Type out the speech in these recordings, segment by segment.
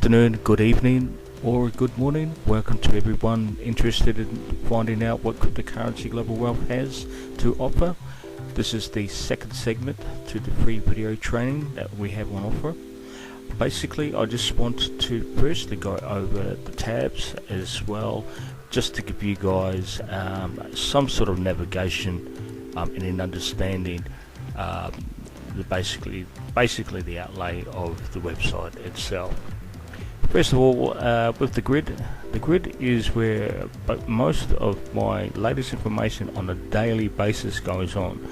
afternoon, good evening, or good morning. Welcome to everyone interested in finding out what cryptocurrency global wealth has to offer. This is the second segment to the free video training that we have on offer. Basically, I just want to firstly go over the tabs as well, just to give you guys some sort of navigation and an understanding basically the outlay of the website itself. First of all, with the grid is where most of my latest information on a daily basis goes on.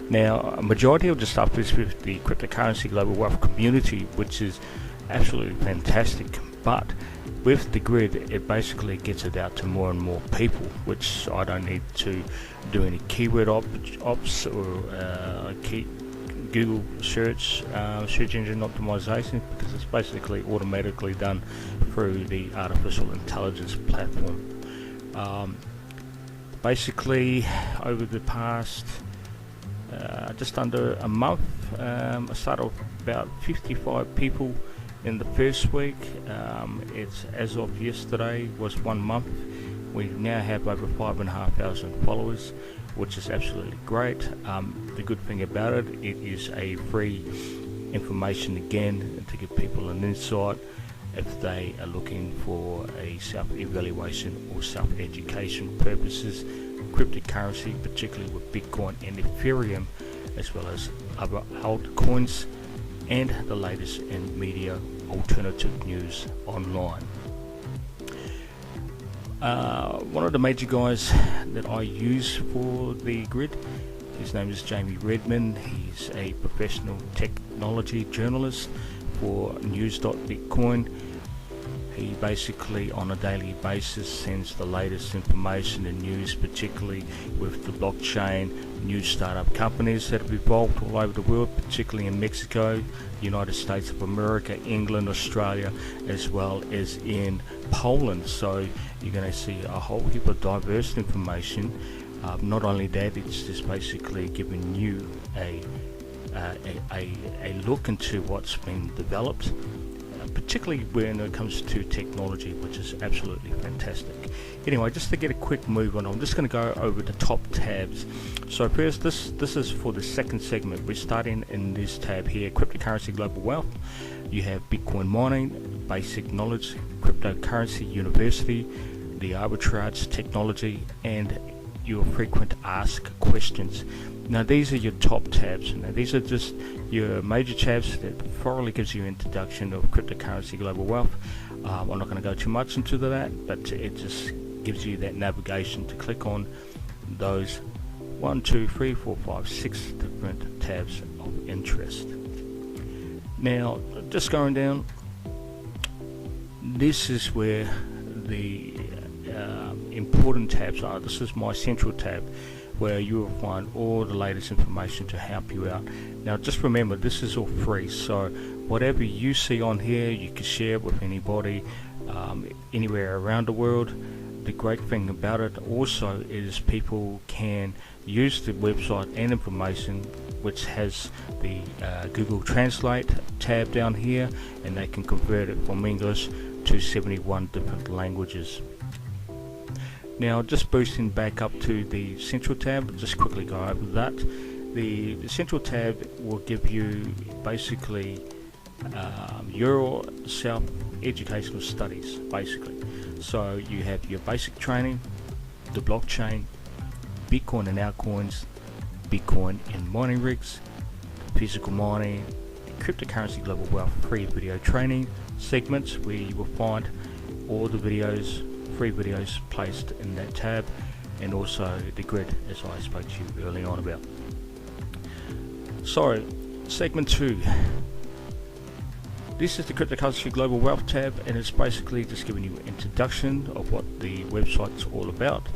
Now, a majority of the stuff is with the cryptocurrency global wealth community, which is absolutely fantastic, but with the grid it basically gets it out to more and more people, which I don't need to do any keyword ops or Google search engine optimization, because it's basically automatically done through the artificial intelligence platform. Basically, over the past just under a month, I started off about 55 people in the first week. It's as of yesterday was 1 month. We now have over 5,500 followers, which is absolutely great. The good thing about it is a free information again to give people an insight if they are looking for a self-evaluation or self-education purposes. Cryptocurrency, particularly with Bitcoin and Ethereum, as well as other altcoins, and the latest in media alternative news online. One of the major guys that I use for the grid, his name is Jamie Redmond. He's a professional technology journalist for news.bitcoin. He basically on a daily basis sends the latest information and news, particularly with the blockchain, new startup companies that have evolved all over the world, particularly in Mexico, United States of America, England, Australia, as well as in Poland. So you're going to see a whole heap of diverse information. Not only that, it's just basically giving you a look into what's been developed, particularly when it comes to technology, which is absolutely fantastic. Anyway, just to get a quick move on, I'm just going to go over the top tabs. So first, this is for the second segment. We're starting in this tab here, cryptocurrency global wealth. You have Bitcoin mining, basic knowledge, cryptocurrency university, the arbitrage technology, and your frequent asked questions. Now these are your top tabs. Now these are just your major tabs that thoroughly gives you an introduction of cryptocurrency global wealth. I'm not going to go too much into that, but it just gives you that navigation to click on those 1, 2, 3, 4, 5, 6 different tabs of interest. Now just going down, this is where the important tabs are. This is my central tab, where you will find all the latest information to help you out. Now just remember, this is all free, so whatever you see on here you can share with anybody, anywhere around the world. The great thing about it also is people can use the website and information, which has the Google Translate tab down here, and they can convert it from English to 71 different languages. Now just boosting back up to the central tab, just quickly go over that. The central tab will give you basically your self-educational studies, basically. So you have your basic training, the blockchain, Bitcoin and altcoins, Bitcoin and mining rigs, physical mining, cryptocurrency global wealth free video training segments, where you will find all the free videos placed in that tab, and also the grid, as I spoke to you early on about. So segment 2, this is the cryptocurrency global wealth tab, and it's basically just giving you an introduction of what the website's all about,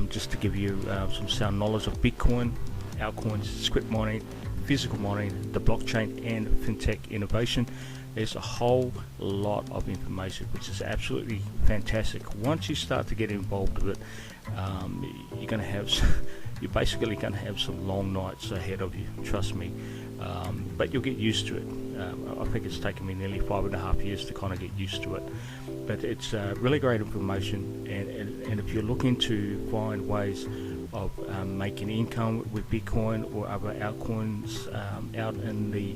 just to give you some sound knowledge of Bitcoin, altcoins, script mining, physical mining, the blockchain, and fintech innovation. There's a whole lot of information, which is absolutely fantastic. Once you start to get involved with it, you're basically going to have some long nights ahead of you. Trust me. but you'll get used to it. I think it's taken me nearly 5.5 years to kind of get used to it, but it's really great information, and if you're looking to find ways of making income with Bitcoin or other altcoins out in the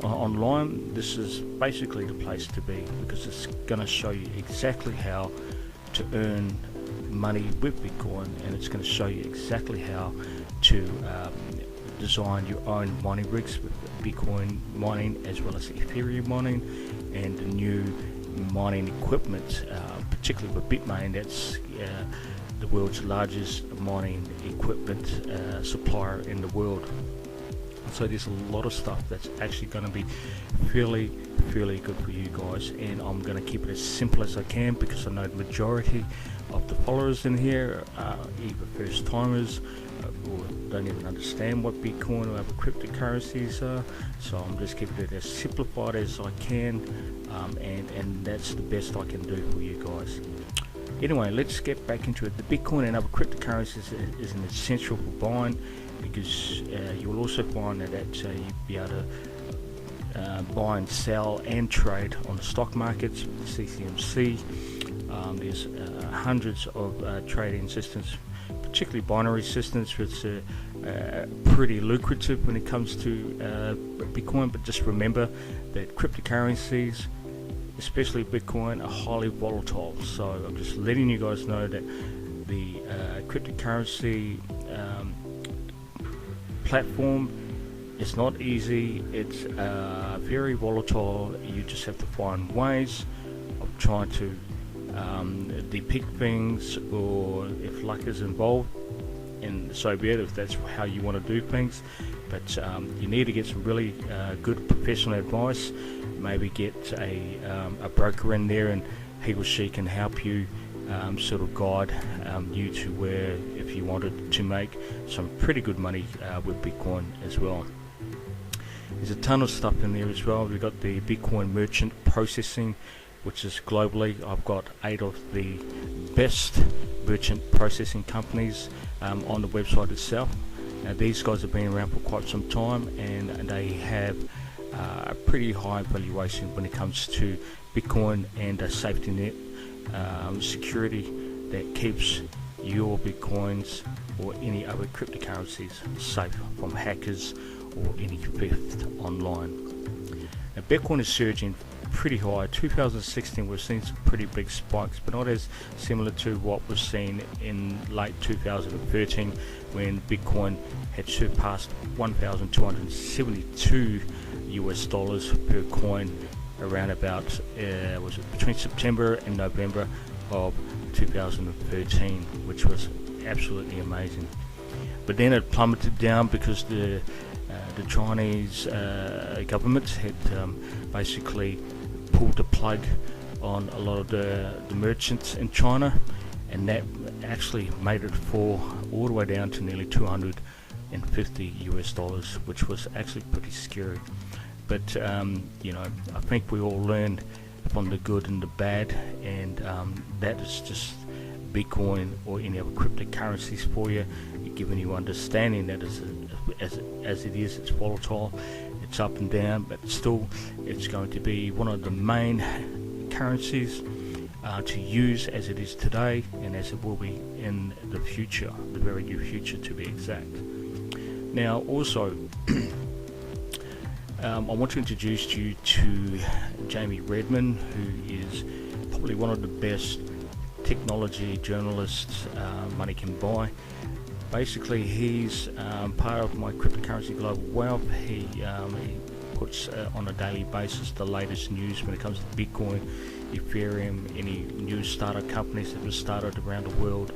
online, this is basically the place to be, because it's going to show you exactly how to earn money with Bitcoin, and it's going to show you exactly how to design your own mining rigs with Bitcoin mining as well as Ethereum mining, and the new mining equipment, particularly with Bitmain. That's the world's largest mining equipment supplier in the world. So there's a lot of stuff that's actually going to be fairly good for you guys, and I'm going to keep it as simple as I can, because I know the majority of the followers in here are either first timers or don't even understand what Bitcoin or other cryptocurrencies are. So I'm just keeping it as simplified as I can, and that's the best I can do for you guys. Anyway, let's get back into it. The Bitcoin and other cryptocurrencies is an essential for buying, because you'll also find that you'll be able to buy and sell and trade on the stock markets, CCMC. There's hundreds of trading systems, particularly binary systems, which are pretty lucrative when it comes to Bitcoin. But just remember that cryptocurrencies, especially Bitcoin, are highly volatile. So I'm just letting you guys know that the cryptocurrency platform, it's not easy. It's very volatile. You just have to find ways of trying to depict things, or if luck is involved, and so be it, if that's how you want to do things. But you need to get some really good professional advice. Maybe get a broker in there, and he or she can help you sort of guide you to where, if you wanted to make some pretty good money with Bitcoin as well. There's a ton of stuff in there as well. We've got the Bitcoin merchant processing, which is globally. I've got 8 of the best merchant processing companies on the website itself. Now, these guys have been around for quite some time, and they have a pretty high valuation when it comes to Bitcoin, and a safety net security that keeps your Bitcoins or any other cryptocurrencies safe from hackers or any theft online. Now, Bitcoin is surging pretty high. 2016 we've seen some pretty big spikes, but not as similar to what was seen in late 2013, when Bitcoin had surpassed $1,272 per coin around about was it between September and November of 2013, which was absolutely amazing. But then it plummeted down because the Chinese government had basically pulled the plug on a lot of the merchants in China, and that actually made it fall all the way down to nearly $250, which was actually pretty scary. But you know, I think we all learned from the good and the bad, and that is just Bitcoin or any other cryptocurrencies for you, giving you understanding that as it is, it's volatile, it's up and down, but still it's going to be one of the main currencies to use as it is today, and as it will be in the future, the very near future to be exact. Now also I want to introduce you to Jamie Redmond, who is probably one of the best technology journalists money can buy. Basically, he's part of my Cryptocurrency Global Wealth. He puts on a daily basis the latest news when it comes to Bitcoin, Ethereum, any new startup companies that have started around the world,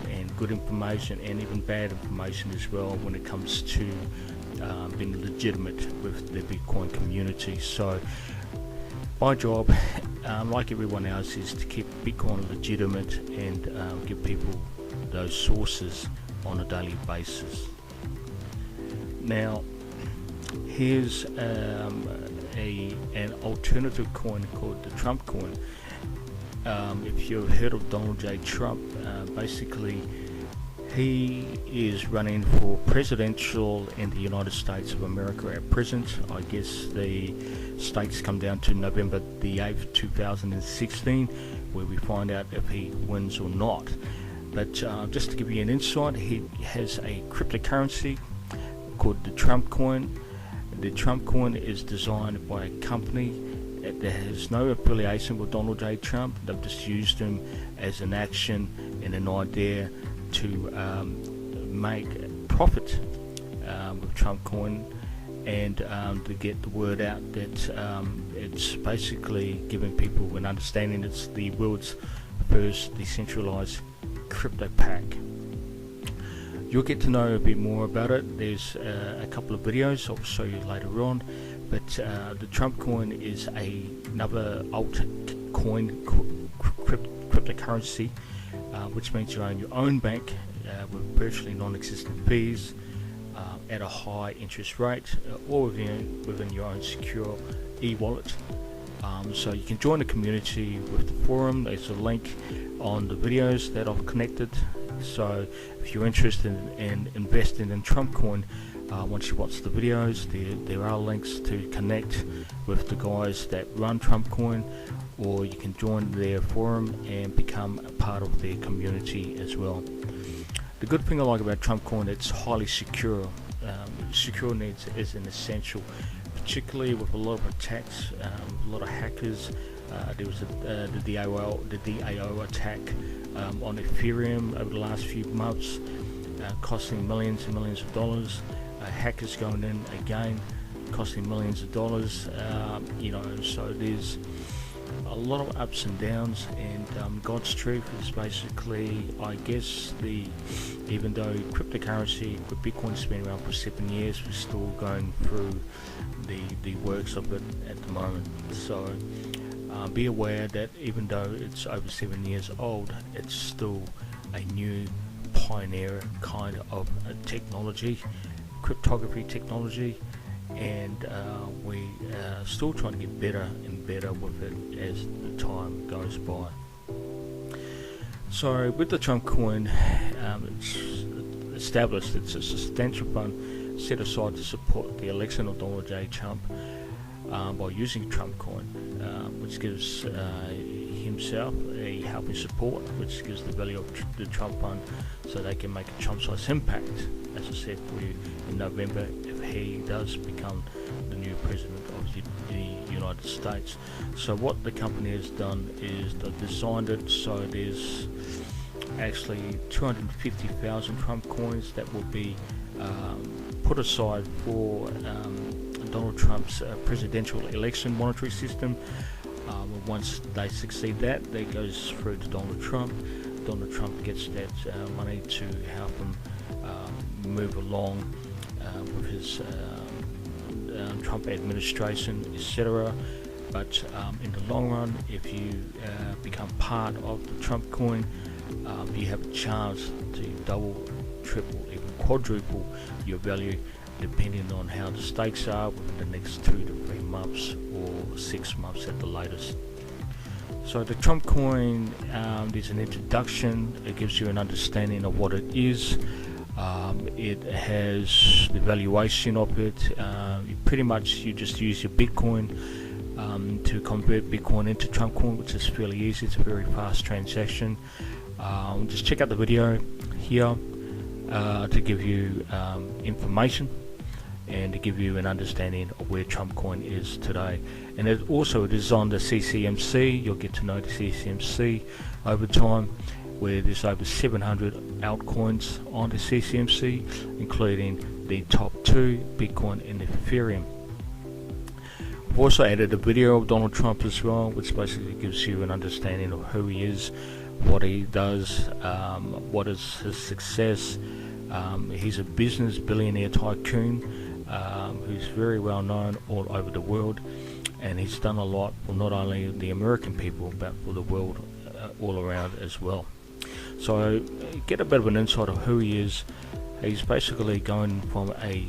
and good information and even bad information as well when it comes to being legitimate with the Bitcoin community. So my job, like everyone else, is to keep Bitcoin legitimate and give people those sources on a daily basis. Now, here's an alternative coin called the Trump coin. If you've heard of Donald J. Trump, basically He is running for presidential in the United States of America at present. I guess the stakes come down to November the 8th, 2016, where we find out if he wins or not. But just to give you an insight, he has a cryptocurrency called the Trump coin. The Trump coin is designed by a company that has no affiliation with Donald J. Trump. They've just used him as an action and an idea to make profit with Trump coin, and to get the word out that it's basically giving people an understanding it's the world's first decentralized crypto pack. You'll get to know a bit more about it. There's a couple of videos I'll show you later on, but the Trump coin is another altcoin cryptocurrency, which means you own your own bank with virtually non-existent fees at a high interest rate, or within your own secure e-wallet. So you can join the community with the forum. There's a link on the videos that I've connected. So if you're interested in investing in Trump coin, once you watch the videos, there are links to connect with the guys that run Trump coin, or you can join their forum and become a part of their community as well. The good thing I like about Trump coin, it's highly secure. Secure needs is an essential, particularly with a lot of attacks, a lot of hackers. There was the DAO attack on Ethereum over the last few months, costing millions and millions of dollars. Hackers going in again, costing millions of dollars. So there's a lot of ups and downs, and God's truth is basically, I guess, even though cryptocurrency with Bitcoin's been around for 7 years, we're still going through the works of it at the moment. So be aware that even though it's over 7 years old, it's still a new pioneer kind of technology, cryptography technology, and we are still trying to get better and better with it as the time goes by. So with the Trump coin, it's established it's a substantial fund set aside to support the election of Donald J. Trump by using Trump coin, which gives himself a helping support, which gives the value of the Trump fund so they can make a Trump-sized impact, as I said for you, in November if he does become the new president of the United States. So what the company has done is they've designed it so there's actually 250,000 Trump coins that will be put aside for Donald Trump's presidential election monetary system. Once they succeed that goes through to Donald Trump. Donald Trump gets that money to help him move along with his Trump administration, etc. But in the long run, if you become part of the Trump coin, you have a chance to double, triple, even quadruple your value, depending on how the stakes are within the next 2 to 3 months or 6 months at the latest. So the Trump coin, there's an introduction. It gives you an understanding of what it is. It has the valuation of it. You just use your Bitcoin to convert Bitcoin into Trump coin, which is fairly easy. It's a very fast transaction. Just check out the video here to give you information and to give you an understanding of where Trump coin is today. And it is on the CCMC. You'll get to know the CCMC over time, where there's over 700 altcoins on the CCMC, including the top 2, Bitcoin and Ethereum. I've also added a video of Donald Trump as well, which basically gives you an understanding of who he is, what he does, what is his success. He's a business billionaire tycoon who's very well known all over the world, and he's done a lot for not only the American people but for the world all around as well. So get a bit of an insight of who he is. He's basically going from a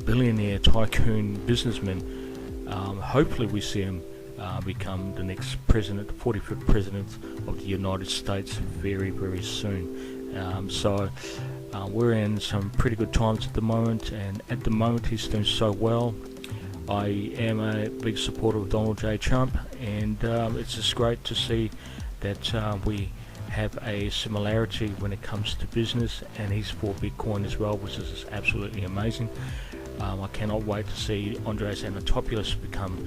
billionaire tycoon businessman. Hopefully we see him become the next president, 45th president of the United States very, very soon. We're in some pretty good times at the moment, and at the moment he's doing so well. I am a big supporter of Donald J. Trump, and it's just great to see that we have a similarity when it comes to business, and he's for Bitcoin as well, which is absolutely amazing. I cannot wait to see Andreas Anatopoulos become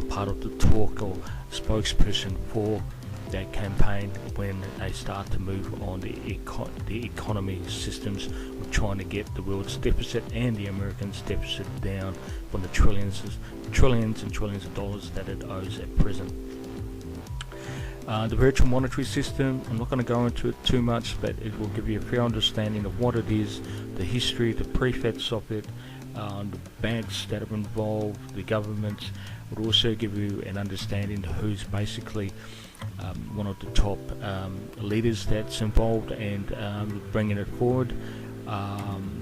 part of the talk or spokesperson for that campaign when they start to move on the economy systems of trying to get the world's deficit and the Americans' deficit down from the trillions and trillions of dollars that it owes at present. The virtual monetary system, I'm not going to go into it too much, but it will give you a fair understanding of what it is, the history, the prefets of it, the banks that are involved, the governments. It will also give you an understanding of who's basically one of the top leaders that's involved and bringing it forward.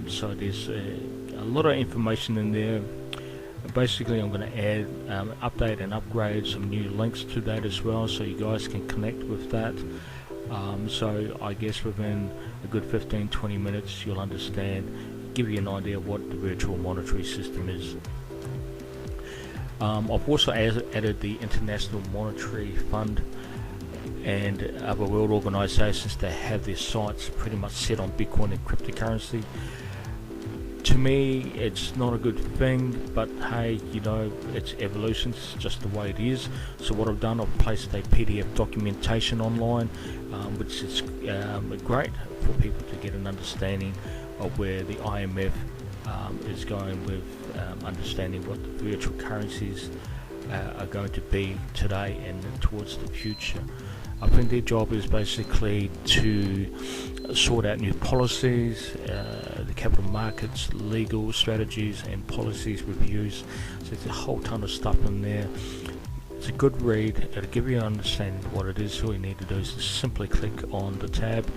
So there's a lot of information in there. Basically, I'm going to add, update and upgrade some new links to that as well, so you guys can connect with that. So I guess within a good 15-20 minutes you'll understand, give you an idea of what the virtual monetary system is. I've also added the International Monetary Fund and other world organisations that have their sites pretty much set on Bitcoin and cryptocurrency. To me, it's not a good thing, but hey, you know, it's evolution, it's just the way it is. So what I've done, I've placed a PDF documentation online, which is great for people to get an understanding of where the IMF is going with understanding what the virtual currencies are going to be today and towards the future. I think their job is basically to sort out new policies, the capital markets, legal strategies and policies reviews. So there's a whole ton of stuff in there. It's a good read. It'll give you an understanding of what it is. All you need to do is just simply click on the tab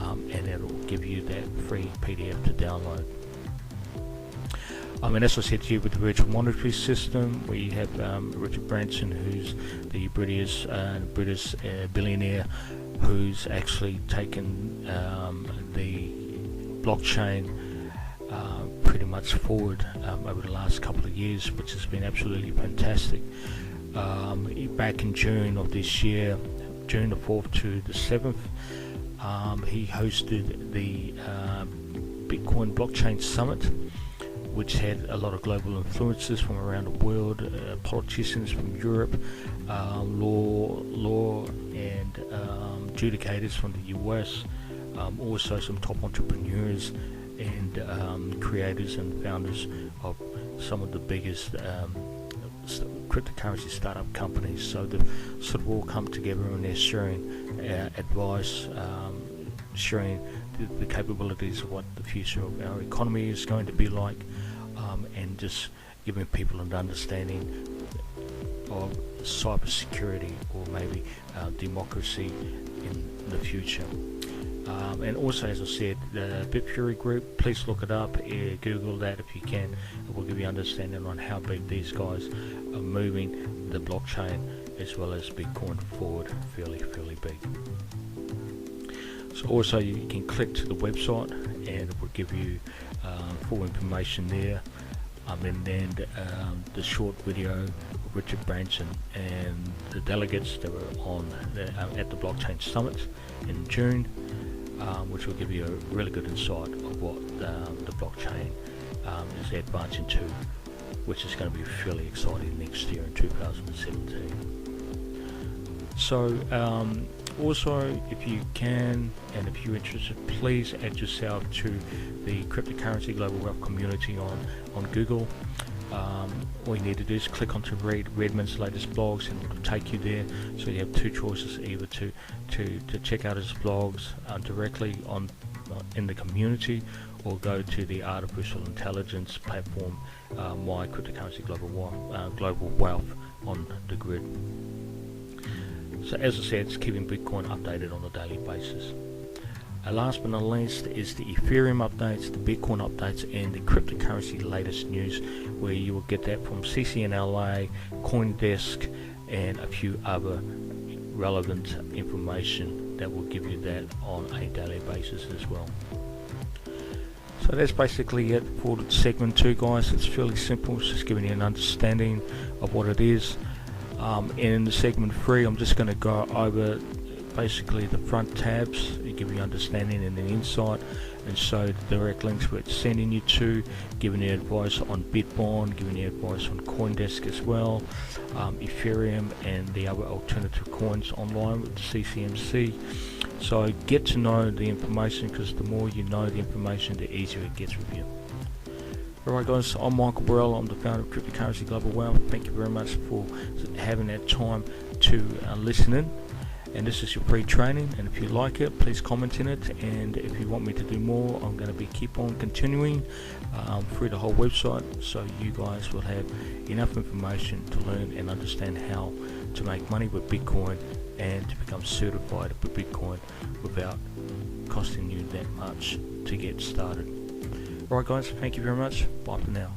and it'll give you that free PDF to download. And as I said to you, with the virtual monetary system, we have Richard Branson, who's the British billionaire, who's actually taken the blockchain pretty much forward over the last couple of years, which has been absolutely fantastic. Back in June of this year, June the 4th to the 7th, he hosted the Bitcoin Blockchain Summit, which had a lot of global influencers from around the world, politicians from Europe, law and adjudicators from the US, also some top entrepreneurs and creators and founders of some of the biggest cryptocurrency startup companies. So they've sort of all come together and they're sharing advice, sharing the capabilities of what the future of our economy is going to be like, and just giving people an understanding of cybersecurity or maybe democracy in the future. And also, as I said, the Bitfury group, please look it up, Google that if you can. It will give you understanding on how big these guys are moving the blockchain as well as Bitcoin forward fairly big. So also you can click to the website and it will give you full information there. And then the short video of Richard Branson and the delegates that were on at the Blockchain Summit in June, which will give you a really good insight of what the blockchain is advancing to, which is going to be fairly exciting next year in 2017. So also, if you can and if you're interested, please add yourself to the Cryptocurrency Global Wealth community on Google. All you need to do is click onto read Redmond's latest blogs and it will take you there. So you have two choices, either to check out his blogs directly in the community, or go to the artificial intelligence platform, My Cryptocurrency Global Wealth on the grid. So as I said, it's keeping Bitcoin updated on a daily basis. Last but not least is the Ethereum updates, the Bitcoin updates, and the cryptocurrency latest news, where you will get that from CCNLA, CoinDesk, and a few other relevant information that will give you that on a daily basis as well. So that's basically it for segment 2, guys. It's fairly simple. It's just giving you an understanding of what it is. In the segment 3, I'm just going to go over basically the front tabs, give you understanding and an insight, and show the direct links where it's sending you to, giving you advice on Bitbond, giving you advice on CoinDesk as well, Ethereum and the other alternative coins online with CCMC. So get to know the information, because the more you know the information, the easier it gets with you. Alright guys, I'm Michael Burrell. I'm the founder of Cryptocurrency Global Wealth. Thank you very much for having that time to listen in. And this is your free training, and if you like it, please comment in it, and if you want me to do more, I'm going to be keep on continuing through the whole website, so you guys will have enough information to learn and understand how to make money with Bitcoin and to become certified with Bitcoin without costing you that much to get started. Alright guys, thank you very much. Bye for now.